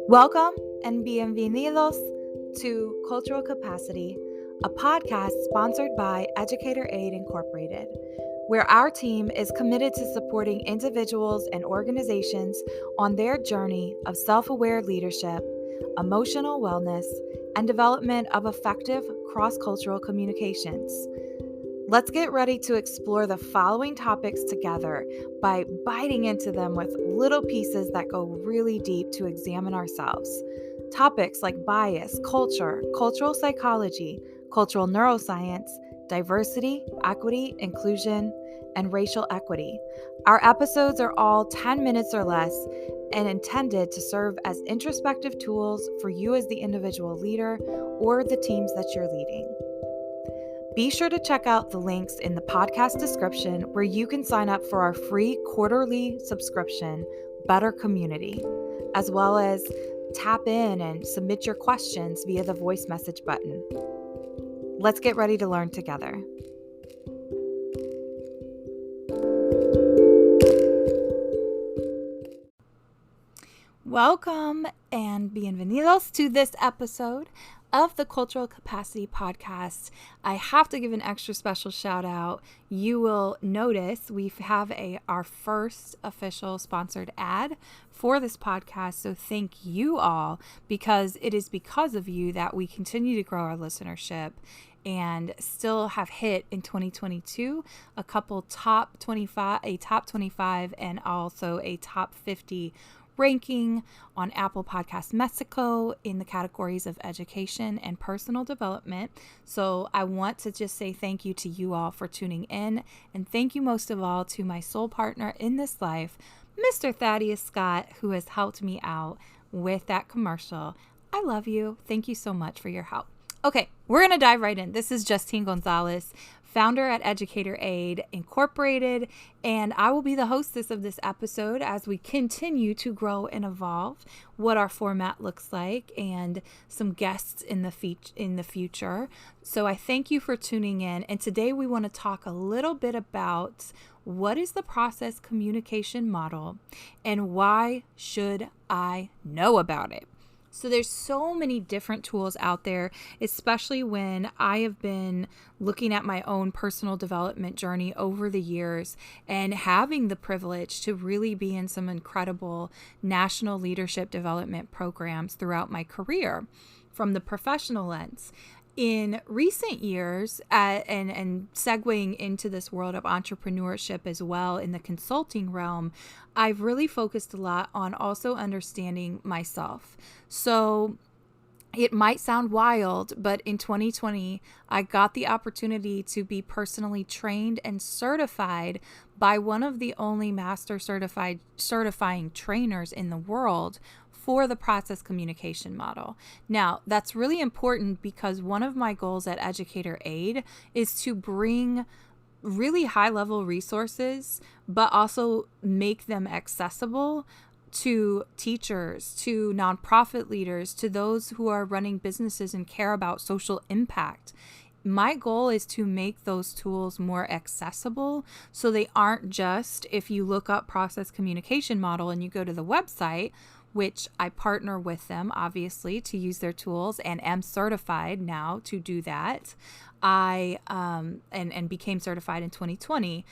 Welcome and bienvenidos to Cultural Capacity, a podcast sponsored by Educator Aid Incorporated, where our team is committed to supporting individuals and organizations on their journey of self-aware leadership, emotional wellness, and development of effective cross-cultural communications. Let's get ready to explore the following topics together by biting into them with little pieces that go really deep to examine ourselves. Topics like bias, culture, cultural psychology, cultural neuroscience, diversity, equity, inclusion, and racial equity. Our episodes are all 10 minutes or less and intended to serve as introspective tools for you as the individual leader or the teams that you're leading. Be sure to check out the links in the podcast description where you can sign up for our free quarterly subscription, Better Community, as well as tap in and submit your questions via the voice message button. Let's get ready to learn together. Welcome and bienvenidos to this episode of the Cultural Capacity Podcast. I have to give an extra special shout out. You will notice we have our first official sponsored ad for this podcast. So thank you all, because it is because of you that we continue to grow our listenership and still have hit in 2022 a couple top 25 and also a top 50 ranking on Apple Podcast Mexico in the categories of education and personal development. So I want to just say thank you to you all for tuning in, and thank you most of all to my soul partner in this life, Mr. Thaddeus Scott, who has helped me out with that commercial. I love you. Thank you so much for your help. Okay, we're going to dive right in. This is Justine Gonzalez, founder at Educator Aid Incorporated, and I will be the hostess of this episode as we continue to grow and evolve what our format looks like and some guests in the future. So I thank you for tuning in, and today we want to talk a little bit about what is the process communication model and why should I know about it. So there's so many different tools out there, especially when I have been looking at my own personal development journey over the years and having the privilege to really be in some incredible national leadership development programs throughout my career from the professional lens. In recent years, and segueing into this world of entrepreneurship as well in the consulting realm, I've really focused a lot on also understanding myself. So it might sound wild, but in 2020, I got the opportunity to be personally trained and certified by one of the only master certifying trainers in the world for the process communication model. Now, that's really important because one of my goals at Educator Aid is to bring really high-level resources, but also make them accessible to teachers, to nonprofit leaders, to those who are running businesses and care about social impact. My goal is to make those tools more accessible so they aren't just, if you look up process communication model and you go to the website, which I partner with them, obviously, to use their tools and am certified now to do that. I and became certified in 2020.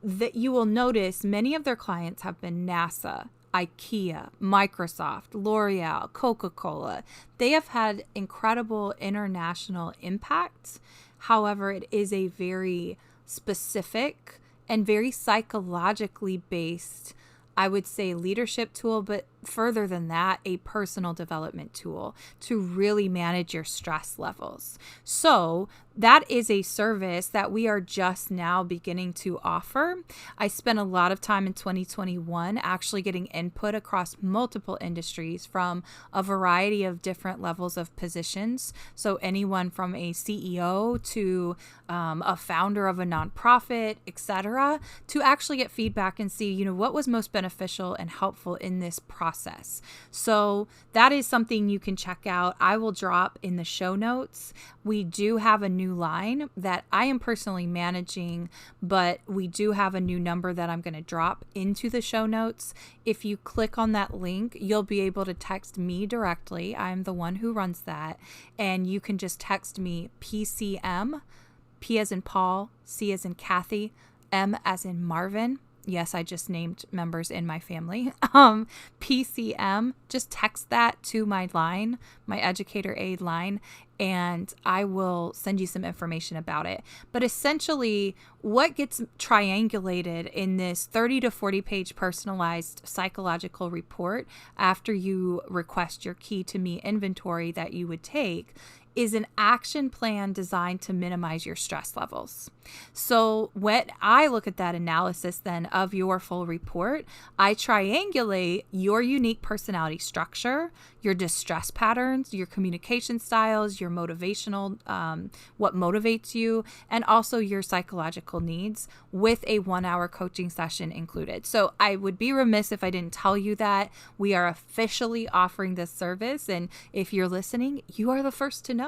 That you will notice many of their clients have been NASA, IKEA, Microsoft, L'Oreal, Coca-Cola. They have had incredible international impact. However, it is a very specific and very psychologically based, I would say, leadership tool, but further than that, a personal development tool to really manage your stress levels. So that is a service that we are just now beginning to offer. I spent a lot of time in 2021 actually getting input across multiple industries from a variety of different levels of positions. So anyone from a CEO to a founder of a nonprofit, etc., to actually get feedback and see, what was most beneficial and helpful in this process process. So that is something you can check out. I will drop in the show notes. We do have a new line that I am personally managing, but we do have a new number that I'm going to drop into the show notes. If you click on that link, you'll be able to text me directly. I'm the one who runs that. And you can just text me PCM, P as in Paul, C as in Kathy, M as in Marvin. Yes, I just named members in my family. PCM, just text that to my line, my educator aid line, and I will send you some information about it. But essentially, what gets triangulated in this 30 to 40 page personalized psychological report after you request your key to me inventory that you would take is an action plan designed to minimize your stress levels. So when I look at that analysis then of your full report, I triangulate your unique personality structure, your distress patterns, your communication styles, your motivational, what motivates you, and also your psychological needs with a 1-hour coaching session included. So I would be remiss if I didn't tell you that we are officially offering this service. And if you're listening, you are the first to know.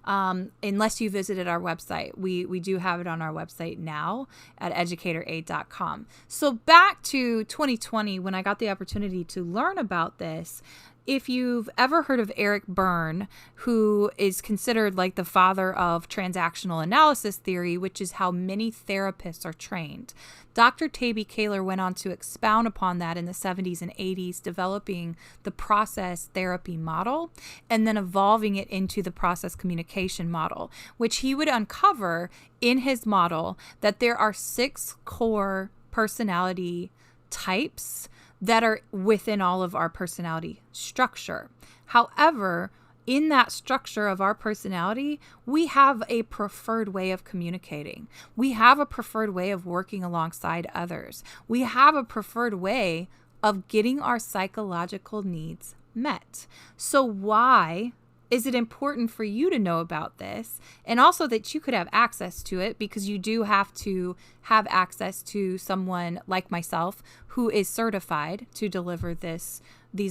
Unless you visited our website. We do have it on our website now at educatoraid.com. So back to 2020, when I got the opportunity to learn about this, if you've ever heard of Eric Berne, who is considered like the father of transactional analysis theory, which is how many therapists are trained, Dr. Tabby Kaler went on to expound upon that in the 70s and 80s, developing the process therapy model and then evolving it into the process communication model, which he would uncover in his model that there are 6 core personality types that are within all of our personality structure. However, in that structure of our personality, we have a preferred way of communicating. We have a preferred way of working alongside others. We have a preferred way of getting our psychological needs met. So why is it important for you to know about this, and also that you could have access to it, because you do have to have access to someone like myself who is certified to deliver these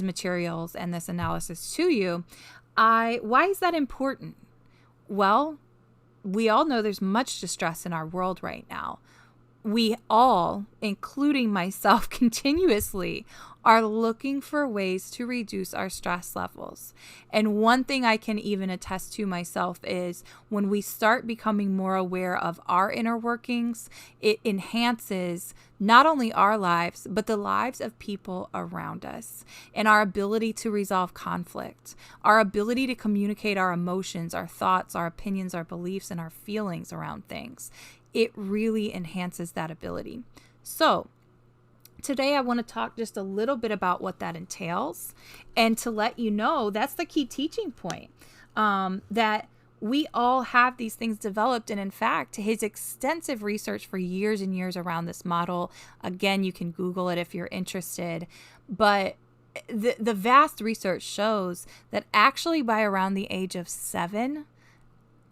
materials and this analysis to you. Why is that important? Well, we all know there's much distress in our world right now. We all, including myself, continuously are looking for ways to reduce our stress levels. And one thing I can even attest to myself is when we start becoming more aware of our inner workings, it enhances not only our lives, but the lives of people around us, and our ability to resolve conflict, our ability to communicate our emotions, our thoughts, our opinions, our beliefs, and our feelings around things. It really enhances that ability. So today I want to talk just a little bit about what that entails, and to let you know that's the key teaching point, that we all have these things developed. And in fact, his extensive research for years and years around this model, again, you can Google it if you're interested, but the vast research shows that actually by around the age of 7,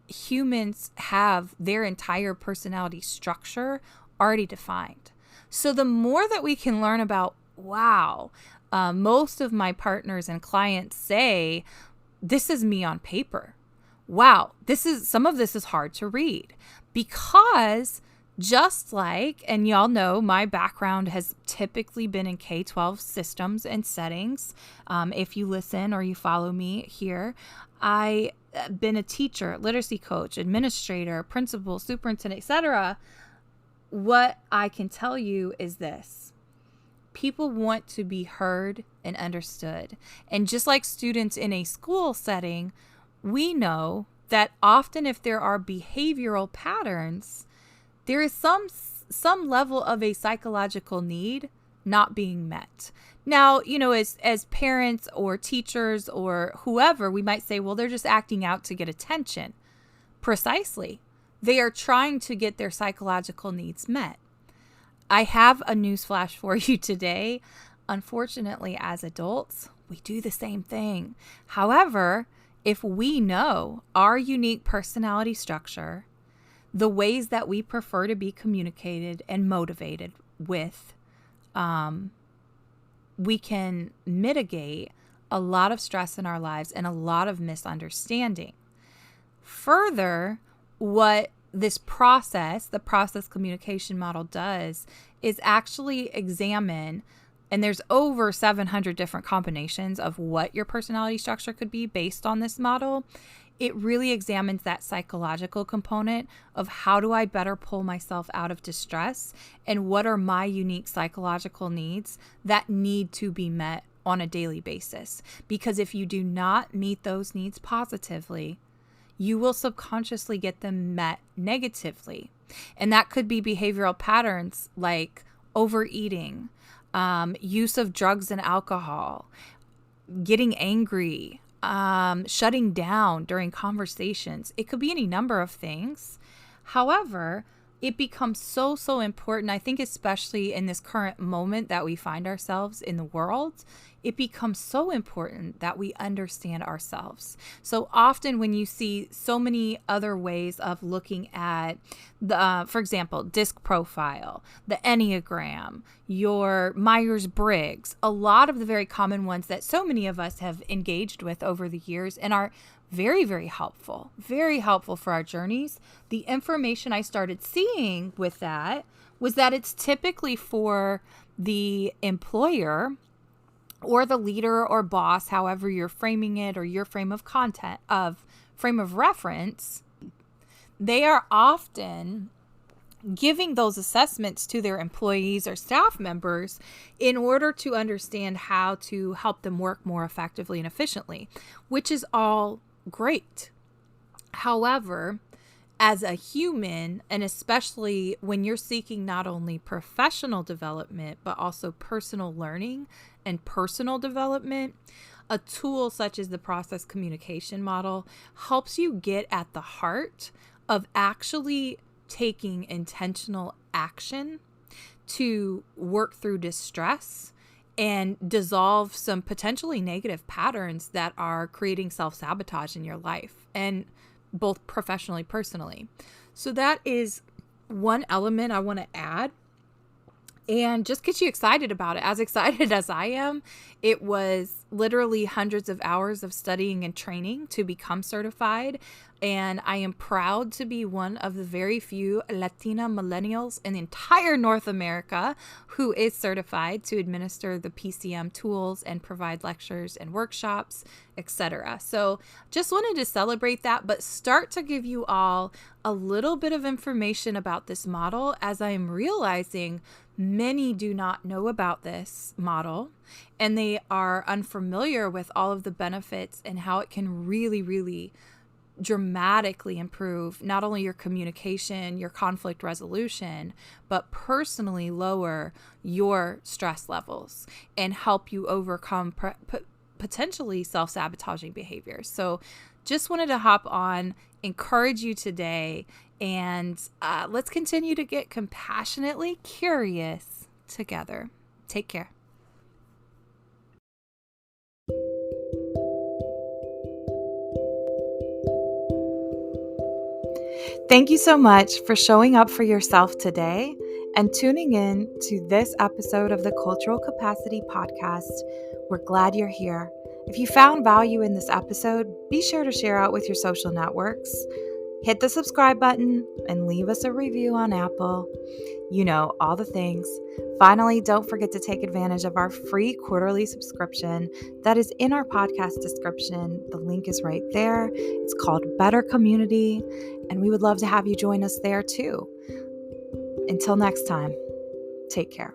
humans have their entire personality structure already defined. So the more that we can learn about, most of my partners and clients say, this is me on paper. Wow, some of this is hard to read, because just like, and y'all know my background has typically been in K-12 systems and settings. If you listen or you follow me here, I've been a teacher, literacy coach, administrator, principal, superintendent, etc. What I can tell you is this: people want to be heard and understood. And just like students in a school setting, we know that often if there are behavioral patterns, there is some level of a psychological need not being met. Now, as parents or teachers or whoever, we might say, well, they're just acting out to get attention. Precisely. They are trying to get their psychological needs met. I have a newsflash for you today. Unfortunately, as adults, we do the same thing. However, if we know our unique personality structure, the ways that we prefer to be communicated and motivated with, we can mitigate a lot of stress in our lives and a lot of misunderstanding. Further, what this process, the process communication model does, is actually examine, and there's over 700 different combinations of what your personality structure could be based on this model. It really examines that psychological component of how do I better pull myself out of distress and what are my unique psychological needs that need to be met on a daily basis. Because if you do not meet those needs positively, you will subconsciously get them met negatively. And that could be behavioral patterns like overeating, use of drugs and alcohol, getting angry, shutting down during conversations. It could be any number of things. However, it becomes so important. I think especially in this current moment that we find ourselves in the world, it becomes so important that we understand ourselves. So often when you see so many other ways of looking at the, for example, disc profile, the Enneagram, your Myers-Briggs, a lot of the very common ones that so many of us have engaged with over the years and are very helpful for our journeys. The information I started seeing with that was that it's typically for the employer or the leader or boss, however you're framing it, or your frame of reference. They are often giving those assessments to their employees or staff members in order to understand how to help them work more effectively and efficiently, which is all great. However, as a human, and especially when you're seeking not only professional development, but also personal learning and personal development, a tool such as the process communication model helps you get at the heart of actually taking intentional action to work through distress and dissolve some potentially negative patterns that are creating self-sabotage in your life, and both professionally, personally. So that is one element I want to add and just get you excited about it. As excited as I am, it was literally hundreds of hours of studying and training to become certified. And I am proud to be one of the very few Latina millennials in the entire North America who is certified to administer the PCM tools and provide lectures and workshops, etc. So just wanted to celebrate that, but start to give you all a little bit of information about this model, as I am realizing many do not know about this model and they are unfamiliar with all of the benefits and how it can really dramatically improve not only your communication, your conflict resolution, but personally lower your stress levels and help you overcome potentially self-sabotaging behaviors. So just wanted to hop on, encourage you today, and let's continue to get compassionately curious together. Take care. Thank you so much for showing up for yourself today and tuning in to this episode of the Cultural Capacity Podcast. We're glad you're here. If you found value in this episode, be sure to share out with your social networks. Hit the subscribe button and leave us a review on Apple. You know, all the things. Finally, don't forget to take advantage of our free quarterly subscription that is in our podcast description. The link is right there. It's called Better Community, and we would love to have you join us there too. Until next time, take care.